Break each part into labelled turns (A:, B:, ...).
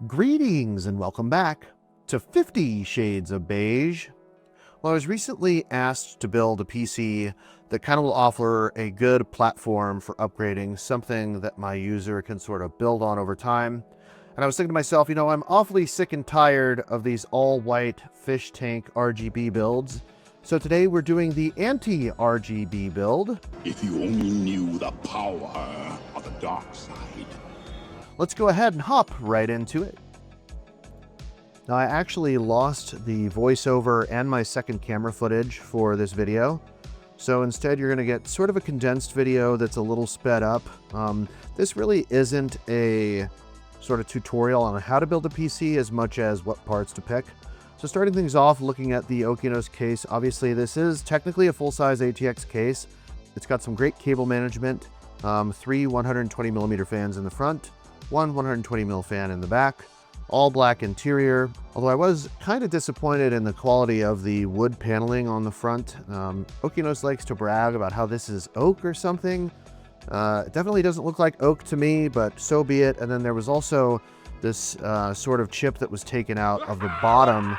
A: Greetings and welcome back to 50 Shades of Beige. Well, I was recently asked to build a PC that kind of will offer a good platform for upgrading, something that my user can sort of build on over time. And I was thinking to myself, I'm awfully sick and tired of these all-white fish tank RGB builds. So today we're doing the Anti-RGB build.
B: If you only knew the power of the dark side.
A: Let's go ahead and hop right into it. Now, I actually lost the voiceover and my second camera footage for this video. So instead, you're going to get sort of a condensed video that's a little sped up. This really isn't a sort of tutorial on how to build a PC as much as what parts to pick. So starting things off, looking at the Okinos case, obviously this is technically a full-size ATX case. It's got some great cable management, 3 120mm fans in the front, one 120mm fan in the back, all black interior, although I was kind of disappointed in the quality of the wood paneling on the front. Okinos likes to brag about how this is oak or something. It definitely doesn't look like oak to me, but so be it. And then there was also this sort of chip that was taken out of the bottom.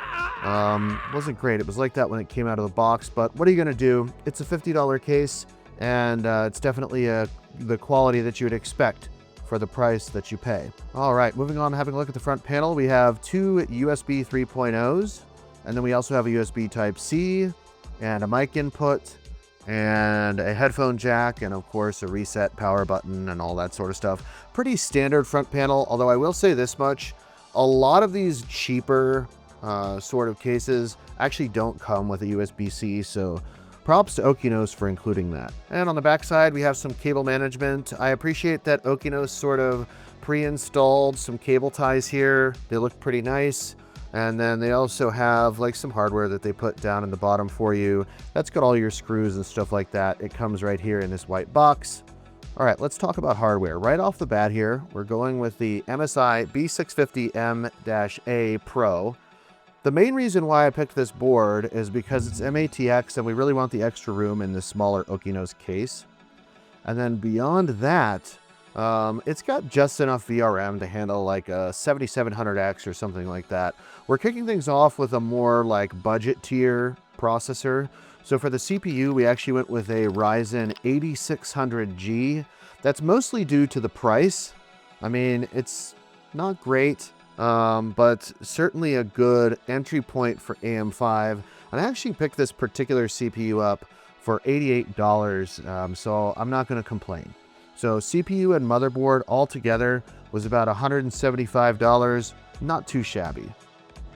A: Wasn't great. It was like that when it came out of the box, but what are you going to do? It's a $50 case, and it's definitely the quality that you would expect for the price that you pay. All right, moving on, having a look at the front panel, we have two USB 3.0s, and then we also have a USB Type-C, and a mic input, and a headphone jack, and of course a reset power button and all that sort of stuff. Pretty standard front panel, although I will say this much, a lot of these cheaper sort of cases actually don't come with a USB-C, so props to Okinos for including that. And on the back side, we have some cable management. I appreciate that Okinos sort of pre-installed some cable ties here. They look pretty nice. And then they also have like some hardware that they put down in the bottom for you. That's got all your screws and stuff like that. It comes right here in this white box. All right, let's talk about hardware. Right off the bat here, we're going with the MSI B650M-A Pro. The main reason why I picked this board is because it's MATX and we really want the extra room in this smaller Okinos case. And then beyond that, it's got just enough VRM to handle like a 7700X or something like that. We're kicking things off with a more like budget tier processor. So for the CPU, we actually went with a Ryzen 8600G. That's mostly due to the price. I mean, it's not great, but certainly a good entry point for AM5. And I actually picked this particular CPU up for $88, so I'm not going to complain. So CPU and motherboard all together was about $175, not too shabby.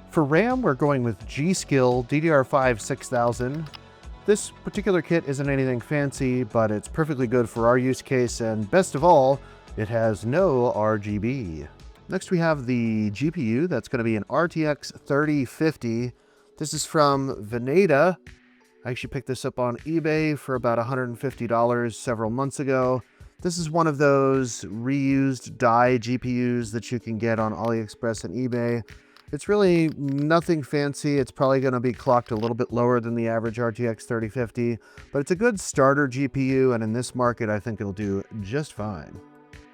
A: For RAM, we're going with G.Skill DDR5-6000. This particular kit isn't anything fancy, but it's perfectly good for our use case, and best of all, it has no RGB. Next, we have the GPU. That's going to be an RTX 3050. This is from Veneta. I actually picked this up on eBay for about $150 several months ago. This is one of those reused die GPUs that you can get on AliExpress and eBay. It's really nothing fancy. It's probably going to be clocked a little bit lower than the average RTX 3050, but it's a good starter GPU, and in this market, I think it'll do just fine.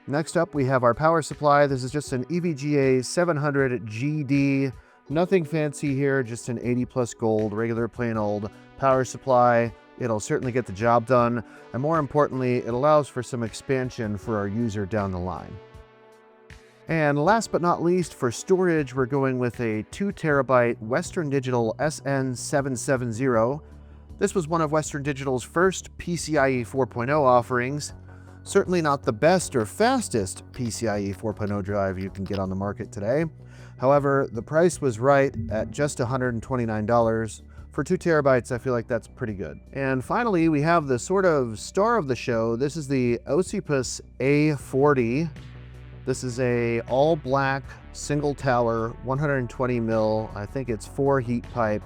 A: Next up, we have our power supply. This is just an EVGA 700 GD. Nothing fancy here, just an 80 plus gold, regular plain old power supply. It'll certainly get the job done, and more importantly, it allows for some expansion for our user down the line. And last but not least, for storage, we're going with a 2 terabyte Western Digital SN770. This was one of Western Digital's first PCIe 4.0 offerings. Certainly not the best or fastest PCIe 4.0 drive you can get on the market today. However, the price was right at just $129. For 2 terabytes, I feel like that's pretty good. And finally, we have the sort of star of the show. This is the Ocypus A40. This is a all black single tower 120 mil, I think it's 4 heat pipe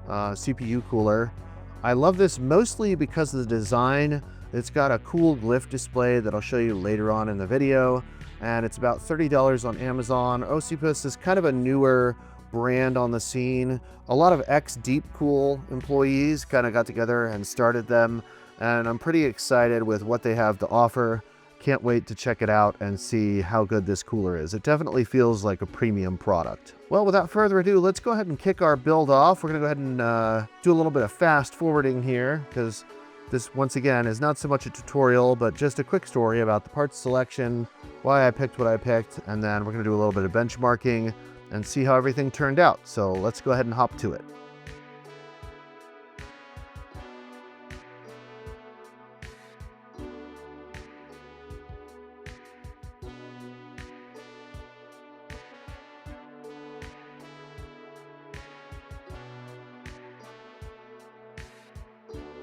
A: CPU cooler. I love this mostly because of the design. It's got a cool glyph display that I'll show you later on in the video, and it's about $30 on Amazon. Ocypus is kind of a newer brand on the scene. A lot of ex-Deepcool employees kind of got together and started them, and I'm pretty excited with what they have to offer. Can't wait to check it out and see how good this cooler is. It definitely feels like a premium product. Well, without further ado, let's go ahead and kick our build off. We're going to go ahead and do a little bit of fast forwarding here, because this, once again, is not so much a tutorial, but just a quick story about the parts selection, why I picked what I picked, and then we're going to do a little bit of benchmarking and see how everything turned out. So let's go ahead and hop to it.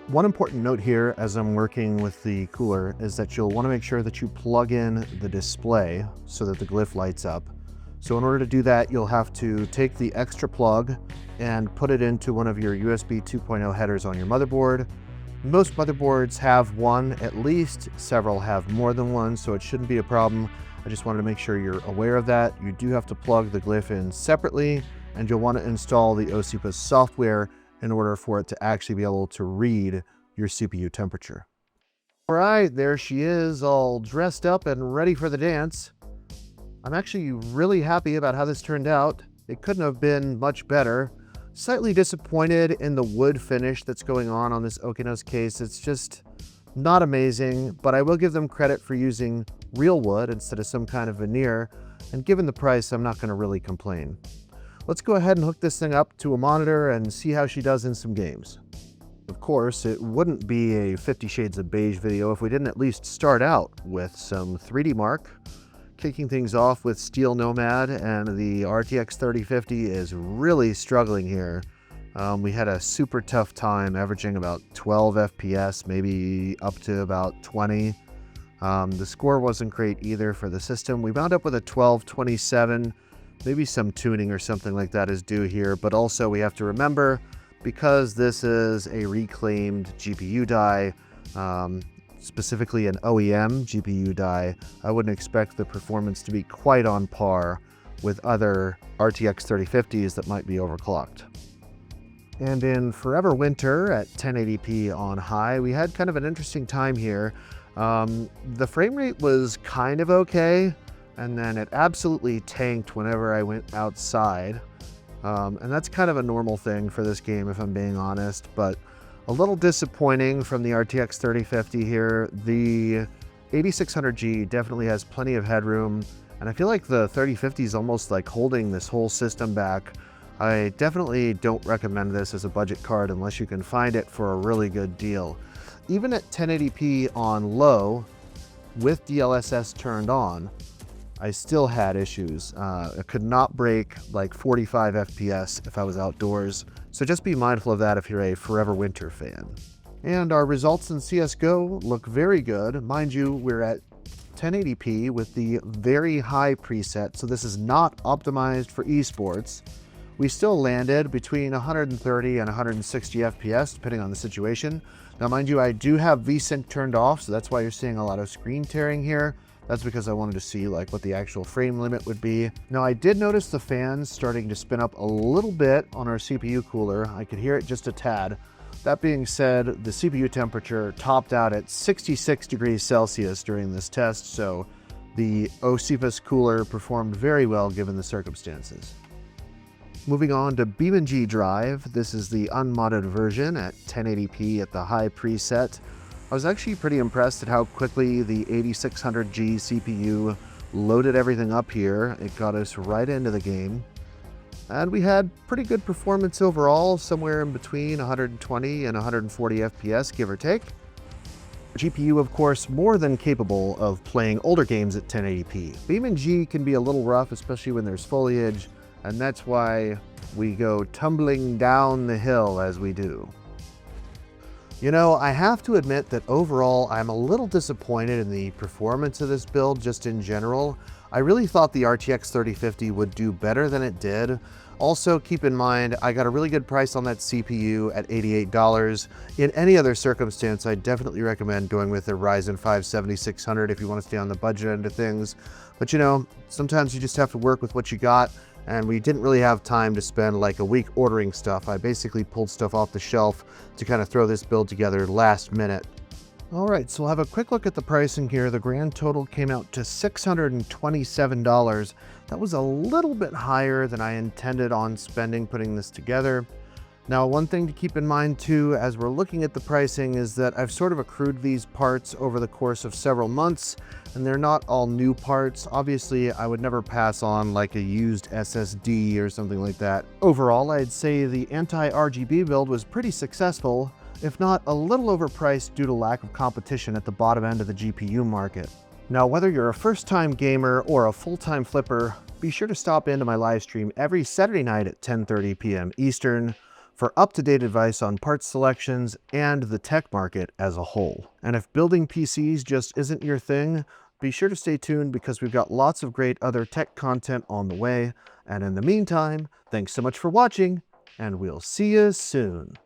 A: One important note here as I'm working with the cooler is that you'll want to make sure that you plug in the display so that the glyph lights up. So in order to do that, you'll have to take the extra plug and put it into one of your USB 2.0 headers on your motherboard. Most motherboards have one, at least several have more than one, so it shouldn't be a problem. I just wanted to make sure you're aware of that. You do have to plug the glyph in separately, and you'll want to install the Ocypus software in order for it to actually be able to read your CPU temperature. All right, there she is, all dressed up and ready for the dance. I'm actually really happy about how this turned out. It couldn't have been much better. Slightly disappointed in the wood finish that's going on this Okinos case. It's just not amazing, but I will give them credit for using real wood instead of some kind of veneer. And given the price, I'm not going to really complain. Let's go ahead and hook this thing up to a monitor and see how she does in some games. Of course, it wouldn't be a 50 Shades of Beige video if we didn't at least start out with some 3D Mark. Kicking things off with Steel Nomad, and the RTX 3050 is really struggling here. We had a super tough time averaging about 12 FPS, maybe up to about 20. The score wasn't great either for the system. We wound up with a 1227. Maybe some tuning or something like that is due here, but also we have to remember, because this is a reclaimed GPU die, specifically an OEM GPU die, I wouldn't expect the performance to be quite on par with other RTX 3050s that might be overclocked. And in Forever Winter at 1080p on high, we had kind of an interesting time here. The frame rate was kind of okay, and then it absolutely tanked whenever I went outside. And that's kind of a normal thing for this game, if I'm being honest, but a little disappointing from the RTX 3050 here. The 8600G definitely has plenty of headroom, and I feel like the 3050 is almost like holding this whole system back. I definitely don't recommend this as a budget card unless you can find it for a really good deal. Even at 1080p on low, with DLSS turned on, I still had issues. I could not break like 45 FPS if I was outdoors, so just be mindful of that if you're a Forever Winter fan. And our results in CSGO look very good. Mind you, we're at 1080p with the very high preset, so this is not optimized for esports. We still landed between 130 and 160 FPS, depending on the situation. Now, mind you, I do have VSync turned off, so that's why you're seeing a lot of screen tearing here. That's because I wanted to see like what the actual frame limit would be. Now, I did notice the fans starting to spin up a little bit on our CPU cooler. I could hear it just a tad. That being said, the CPU temperature topped out at 66 degrees Celsius during this test, so the Ocypus cooler performed very well given the circumstances. Moving on to BeamNG Drive, this is the unmodded version at 1080p at the high preset. I was actually pretty impressed at how quickly the 8600G CPU loaded everything up here. It got us right into the game. And we had pretty good performance overall, somewhere in between 120 and 140 FPS, give or take. GPU, of course, more than capable of playing older games at 1080p. BeamNG can be a little rough, especially when there's foliage, and that's why we go tumbling down the hill as we do. You know, I have to admit that overall I'm a little disappointed in the performance of this build just in general. I really thought the RTX 3050 would do better than it did. Also, keep in mind, I got a really good price on that CPU at $88. In any other circumstance, I definitely recommend going with a Ryzen 5 7600 if you want to stay on the budget end of things. But you know, sometimes you just have to work with what you got, and we didn't really have time to spend like a week ordering stuff. I basically pulled stuff off the shelf to kind of throw this build together last minute. All right, so we'll have a quick look at the pricing here. The grand total came out to $627. That was a little bit higher than I intended on spending putting this together. Now, one thing to keep in mind too, as we're looking at the pricing, is that I've sort of accrued these parts over the course of several months, and they're not all new parts. Obviously, I would never pass on like a used SSD or something like that. Overall, I'd say the anti-RGB build was pretty successful, if not a little overpriced due to lack of competition at the bottom end of the GPU market. Now, whether you're a first-time gamer or a full-time flipper, be sure to stop into my live stream every Saturday night at 10:30 p.m. Eastern for up-to-date advice on parts selections and the tech market as a whole. And if building PCs just isn't your thing, be sure to stay tuned because we've got lots of great other tech content on the way. And in the meantime, thanks so much for watching, and we'll see you soon.